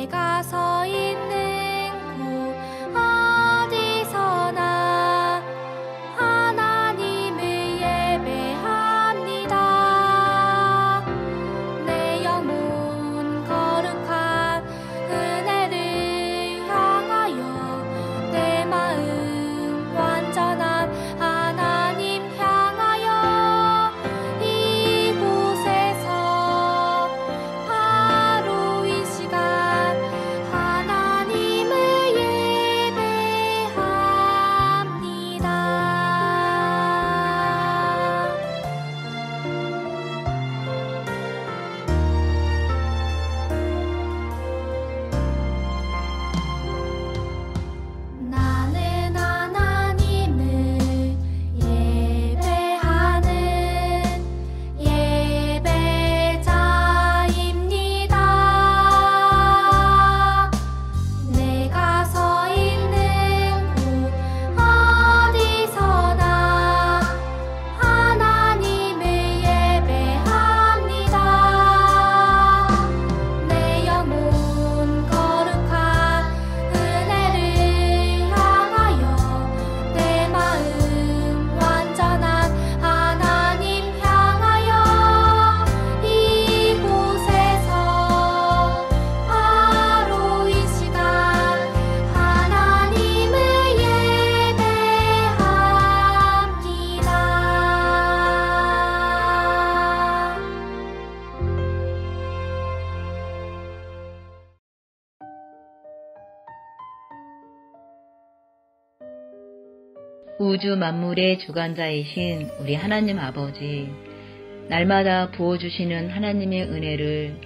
내가 서 있는 곳 어디서나 하나님을 예배합니다. 내 영혼 거룩한 은혜를 향하여 내 마음 완전한 하나님 향하여 이곳에서 바로 이 시간 하나님을 예배합니다. 나는 하나님을 예배하는 예배자입니다. 내가 서 있는 곳 어디서나 하나님을 예배합니다. 내 영혼 거룩한 은혜를 향하여 내 마음 완전한 하나님 향하여 이곳에서 바로 이 시간 하나님을 예배합니다. 우주 만물의 주관자이신 우리 하나님 아버지, 날마다 부어주시는 하나님의 은혜를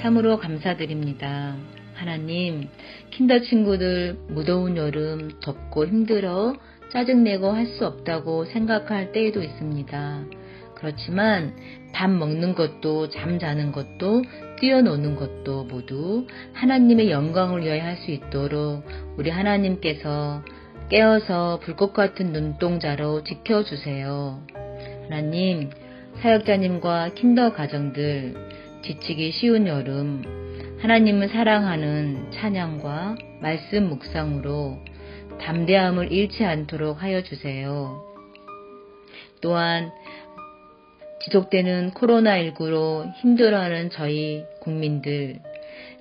참으로 감사드립니다. 하나님, 킨더 친구들 무더운 여름 덥고 힘들어 짜증내고 할 수 없다고 생각할 때에도 있습니다. 그렇지만 밥 먹는 것도 잠자는 것도 뛰어노는 것도 모두 하나님의 영광을 위하여 할 수 있도록 우리 하나님께서 깨어서 불꽃 같은 눈동자로 지켜주세요. 하나님, 사역자님과 킨더 가정들 지치기 쉬운 여름, 하나님을 사랑하는 찬양과 말씀 묵상으로 담대함을 잃지 않도록 하여 주세요. 또한 지속되는 코로나19로 힘들어하는 저희 국민들,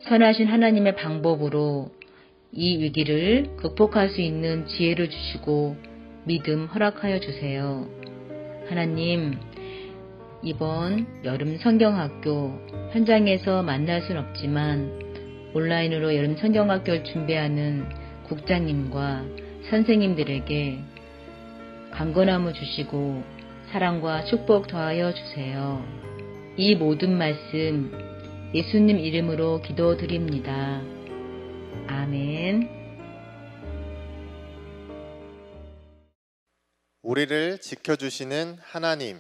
선하신 하나님의 방법으로 이 위기를 극복할 수 있는 지혜를 주시고 믿음 허락하여 주세요. 하나님, 이번 여름 성경학교 현장에서 만날 순 없지만 온라인으로 여름 성경학교를 준비하는 국장님과 선생님들에게 강건함을 주시고 사랑과 축복 더하여 주세요. 이 모든 말씀 예수님 이름으로 기도드립니다. 아멘. 우리를 지켜주시는 하나님.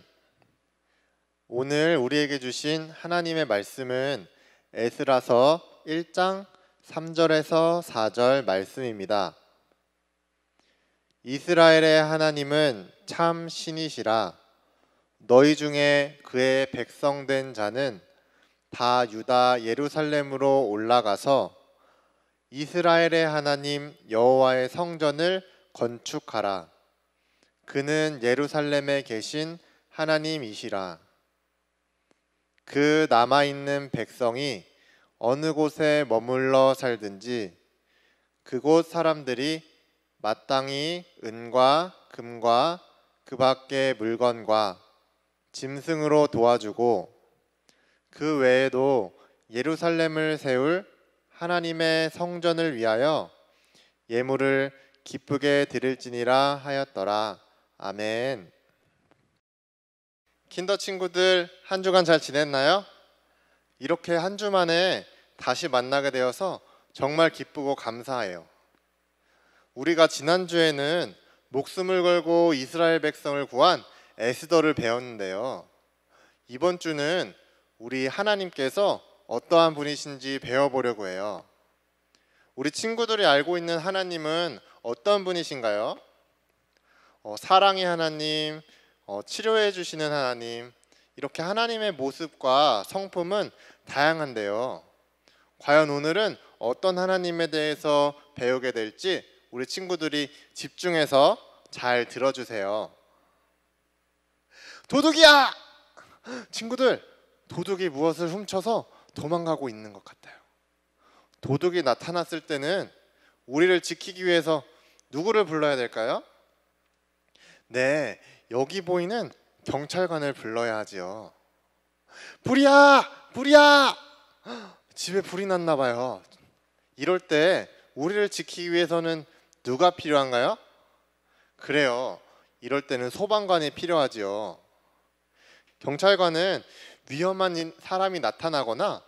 오늘 우리에게 주신 하나님의 말씀은 에스라서 1장 3절에서 4절 말씀입니다. 이스라엘의 하나님은 참 신이시라. 너희 중에 그의 백성된 자는 다 유다 예루살렘으로 올라가서 이스라엘의 하나님 여호와의 성전을 건축하라. 그는 예루살렘에 계신 하나님이시라. 그 남아있는 백성이 어느 곳에 머물러 살든지 그곳 사람들이 마땅히 은과 금과 그 밖의 물건과 짐승으로 도와주고 그 외에도 예루살렘을 세울 하나님의 성전을 위하여 예물을 기쁘게 드릴지니라 하였더라. 아멘. 킨더 친구들, 한 주간 잘 지냈나요? 이렇게 한 주 만에 다시 만나게 되어서 정말 기쁘고 감사해요. 우리가 지난주에는 목숨을 걸고 이스라엘 백성을 구한 에스더를 배웠는데요. 이번 주는 우리 하나님께서 어떠한 분이신지 배워보려고 해요. 우리 친구들이 알고 있는 하나님은 어떤 분이신가요? 사랑의 하나님, 치료해 주시는 하나님, 이렇게 하나님의 모습과 성품은 다양한데요. 과연 오늘은 어떤 하나님에 대해서 배우게 될지 우리 친구들이 집중해서 잘 들어주세요. 도둑이야! 친구들, 도둑이 무엇을 훔쳐서 도망가고 있는 것 같아요. 도둑이 나타났을 때는 우리를 지키기 위해서 누구를 불러야 될까요? 네, 여기 보이는 경찰관을 불러야 하지요. 불이야! 불이야! 집에 불이 났나 봐요. 이럴 때 우리를 지키기 위해서는 누가 필요한가요? 그래요. 이럴 때는 소방관이 필요하지요. 경찰관은 위험한 사람이 나타나거나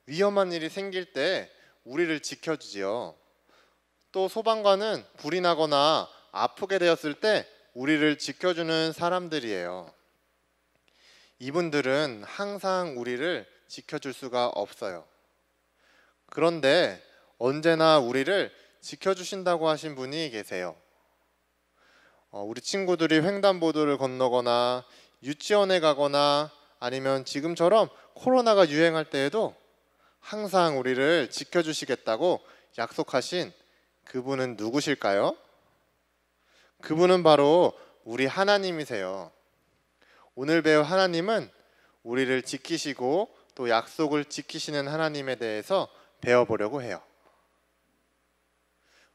위험한 일이 생길 때 우리를 지켜주지요. 또 소방관은 불이 나거나 아프게 되었을 때 우리를 지켜주는 사람들이에요. 이분들은 항상 우리를 지켜줄 수가 없어요. 그런데 언제나 우리를 지켜주신다고 하신 분이 계세요. 우리 친구들이 횡단보도를 건너거나 유치원에 가거나 아니면 지금처럼 코로나가 유행할 때에도 항상 우리를 지켜주시겠다고 약속하신 그분은 누구실까요? 그분은 바로 우리 하나님이세요. 오늘 배울 하나님은 우리를 지키시고 또 약속을 지키시는 하나님에 대해서 배워보려고 해요.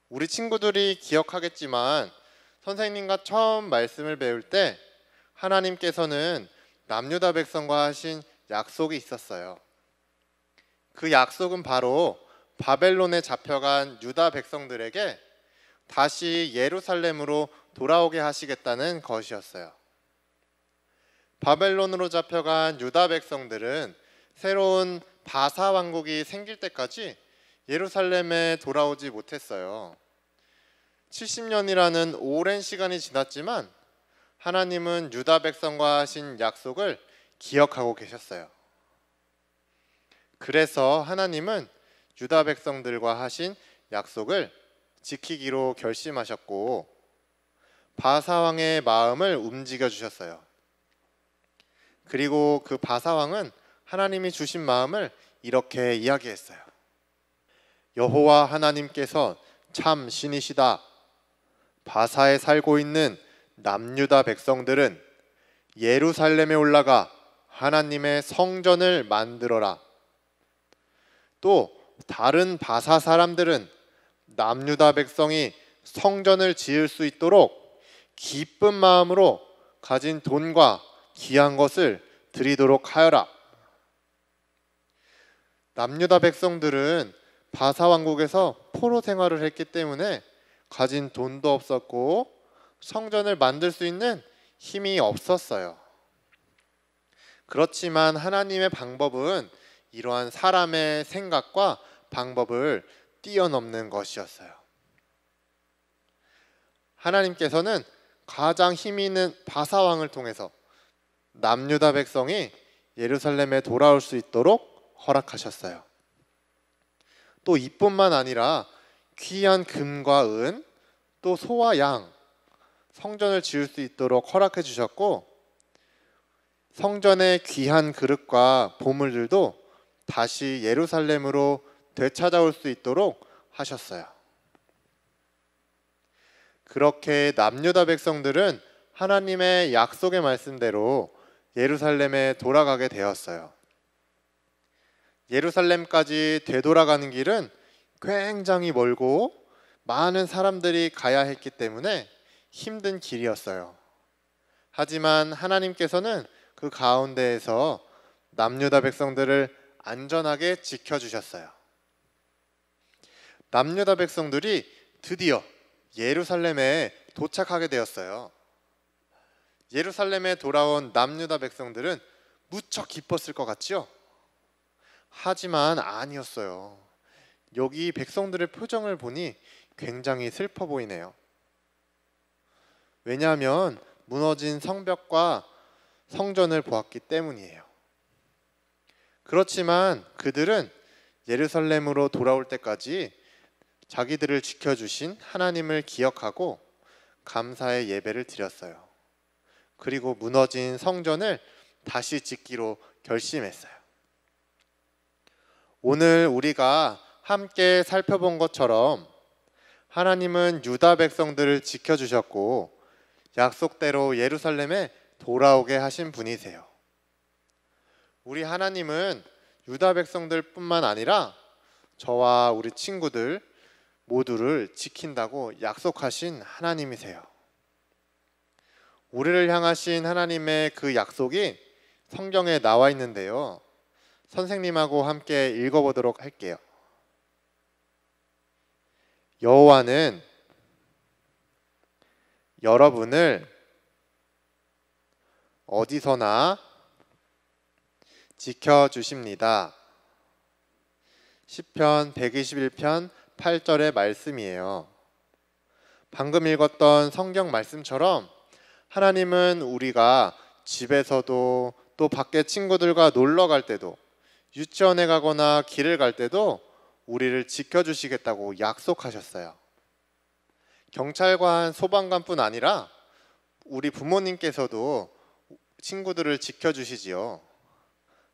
우리 친구들이 기억하겠지만 선생님과 처음 말씀을 배울 때 하나님께서는 남유다 백성과 하신 약속이 있었어요. 그 약속은 바로 바벨론에 잡혀간 유다 백성들에게 다시 예루살렘으로 돌아오게 하시겠다는 것이었어요. 바벨론으로 잡혀간 유다 백성들은 새로운 바사 왕국이 생길 때까지 예루살렘에 돌아오지 못했어요. 70년이라는 오랜 시간이 지났지만 하나님은 유다 백성과 하신 약속을 기억하고 계셨어요. 그래서 하나님은 유다 백성들과 하신 약속을 지키기로 결심하셨고 바사 왕의 마음을 움직여 주셨어요. 그리고 그 바사 왕은 하나님이 주신 마음을 이렇게 이야기했어요. 여호와 하나님께서 참 신이시다. 바사에 살고 있는 남유다 백성들은 예루살렘에 올라가 하나님의 성전을 만들어라. 또 다른 바사 사람들은 남유다 백성이 성전을 지을 수 있도록 기쁜 마음으로 가진 돈과 귀한 것을 드리도록 하여라. 남유다 백성들은 바사 왕국에서 포로 생활을 했기 때문에 가진 돈도 없었고 성전을 만들 수 있는 힘이 없었어요. 그렇지만 하나님의 방법은 이러한 사람의 생각과 방법을 뛰어넘는 것이었어요. 하나님께서는 가장 힘이 있는 바사 왕을 통해서 남유다 백성이 예루살렘에 돌아올 수 있도록 허락하셨어요. 또 이뿐만 아니라 귀한 금과 은, 또 소와 양, 성전을 지을 수 있도록 허락해 주셨고 성전의 귀한 그릇과 보물들도 다시 예루살렘으로 되찾아올 수 있도록 하셨어요. 그렇게 남유다 백성들은 하나님의 약속의 말씀대로 예루살렘에 돌아가게 되었어요. 예루살렘까지 되돌아가는 길은 굉장히 멀고 많은 사람들이 가야 했기 때문에 힘든 길이었어요. 하지만 하나님께서는 그 가운데에서 남유다 백성들을 안전하게 지켜주셨어요. 남유다 백성들이 드디어 예루살렘에 도착하게 되었어요. 예루살렘에 돌아온 남유다 백성들은 무척 기뻤을 것 같지요? 하지만 아니었어요. 여기 백성들의 표정을 보니 굉장히 슬퍼 보이네요. 왜냐하면 무너진 성벽과 성전을 보았기 때문이에요. 그렇지만 그들은 예루살렘으로 돌아올 때까지 자기들을 지켜주신 하나님을 기억하고 감사의 예배를 드렸어요. 그리고 무너진 성전을 다시 짓기로 결심했어요. 오늘 우리가 함께 살펴본 것처럼 하나님은 유다 백성들을 지켜주셨고 약속대로 예루살렘에 돌아오게 하신 분이세요. 우리 하나님은 유다 백성들 뿐만 아니라 저와 우리 친구들 모두를 지킨다고 약속하신 하나님이세요. 우리를 향하신 하나님의 그 약속이 성경에 나와 있는데요. 선생님하고 함께 읽어보도록 할게요. 여호와는 여러분을 어디서나 지켜주십니다. 시편 121편 8절의 말씀이에요. 방금 읽었던 성경 말씀처럼 하나님은 우리가 집에서도 또 밖에 친구들과 놀러 갈 때도 유치원에 가거나 길을 갈 때도 우리를 지켜주시겠다고 약속하셨어요. 경찰관, 소방관뿐 아니라 우리 부모님께서도 친구들을 지켜주시지요.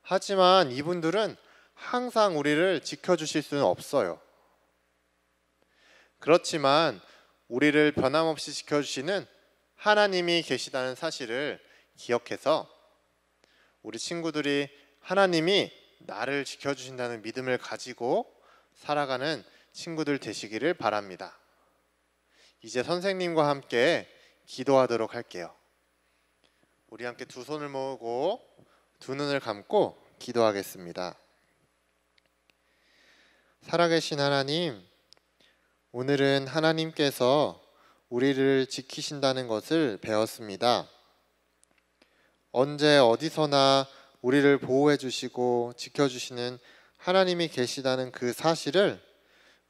하지만 이분들은 항상 우리를 지켜주실 수는 없어요. 그렇지만 우리를 변함없이 지켜주시는 하나님이 계시다는 사실을 기억해서 우리 친구들이 하나님이 나를 지켜주신다는 믿음을 가지고 살아가는 친구들 되시기를 바랍니다. 이제 선생님과 함께 기도하도록 할게요. 우리 함께 두 손을 모으고 두 눈을 감고 기도하겠습니다. 살아계신 하나님, 오늘은 하나님께서 우리를 지키신다는 것을 배웠습니다. 언제 어디서나 우리를 보호해 주시고 지켜주시는 하나님이 계시다는 그 사실을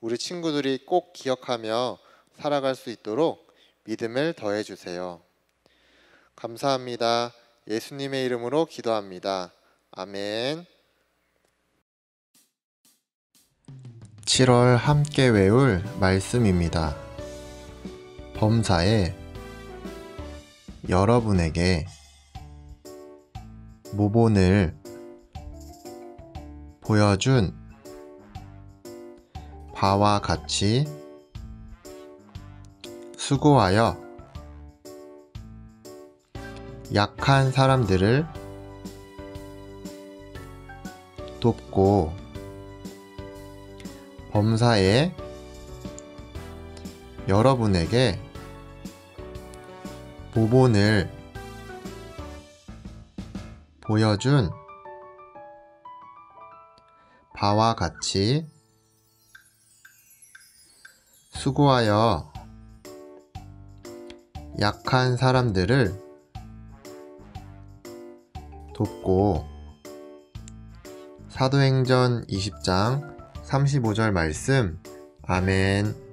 우리 친구들이 꼭 기억하며 살아갈 수 있도록 믿음을 더해 주세요. 감사합니다. 예수님의 이름으로 기도합니다. 아멘. 7월 함께 외울 말씀입니다. 범사에 여러분에게 모본을 보여준 바와 같이 수고하여 약한 사람들을 돕고 범사에 여러분에게 모본을 보여준 바와 같이 수고하여 약한 사람들을 돕고 사도행전 20장 35절 말씀. 아멘.